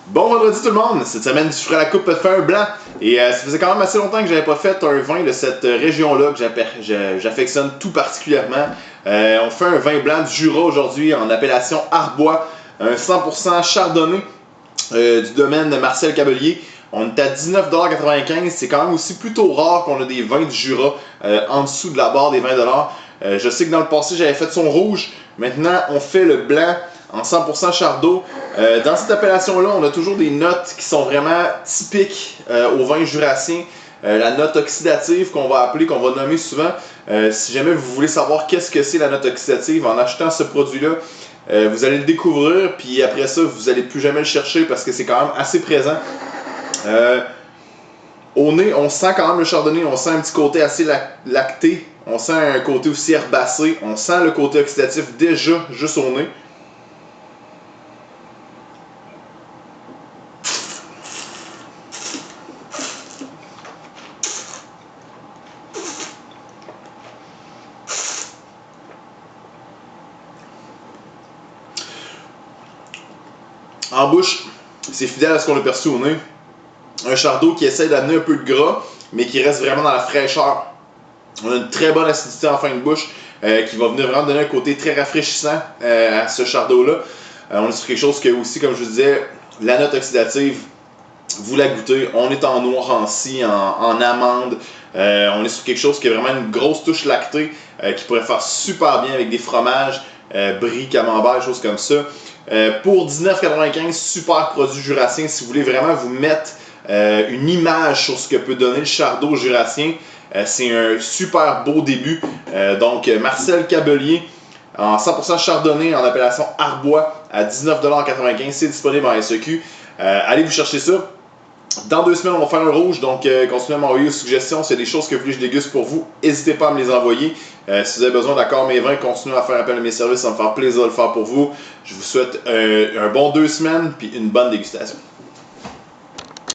Bon vendredi tout le monde! Cette semaine, je ferai la coupe fin blanc. Et ça faisait quand même assez longtemps que j'avais pas fait un vin de cette région-là que j'affectionne tout particulièrement. On fait un vin blanc du Jura aujourd'hui en appellation Arbois, un 100% chardonnay du domaine de Marcel Cabellier. On est à 19,95$. C'est quand même aussi plutôt rare qu'on a des vins du Jura en dessous de la barre des 20$. Je sais que dans le passé, j'avais fait son rouge. Maintenant, on fait le blanc en 100% Chardot. Dans cette appellation-là, on a toujours des notes qui sont vraiment typiques au vin jurassien. La note oxydative qu'on va appeler, qu'on va nommer souvent. Si jamais vous voulez savoir qu'est-ce que c'est la note oxydative, en achetant ce produit-là, vous allez le découvrir, puis après ça, vous n'allez plus jamais le chercher parce que c'est quand même assez présent. Au nez, on sent quand même le chardonnay, on sent un petit côté assez lacté, on sent un côté aussi herbacé, on sent le côté oxydatif déjà juste au nez. En bouche, c'est fidèle à ce qu'on a perçu au nez. Un chardot qui essaie d'amener un peu de gras, mais qui reste vraiment dans la fraîcheur. On a une très bonne acidité en fin de bouche qui va venir vraiment donner un côté très rafraîchissant à ce chardot-là. On est sur quelque chose que aussi, comme je vous disais, la note oxydative, vous la goûtez. On est en noir ranci, en amande. On est sur quelque chose qui a vraiment une grosse touche lactée qui pourrait faire super bien avec des fromages, brie, camembert, choses comme ça. Pour 19,95$, super produit jurassien. Si vous voulez vraiment vous mettre une image sur ce que peut donner le chardot jurassien, c'est un super beau début. Donc, Marcel Cabellier en 100% chardonnay en appellation Arbois à 19,95$. C'est disponible en SEQ. Allez vous chercher ça. Dans 2 semaines, on va faire un rouge, donc continuez à m'envoyer vos suggestions. S'il y a des choses que vous voulez que je déguste pour vous, n'hésitez pas à me les envoyer. Si vous avez besoin d'accord mes vins, continuez à faire appel à mes services, ça va me faire plaisir de le faire pour vous. Je vous souhaite un bon 2 semaines puis une bonne dégustation.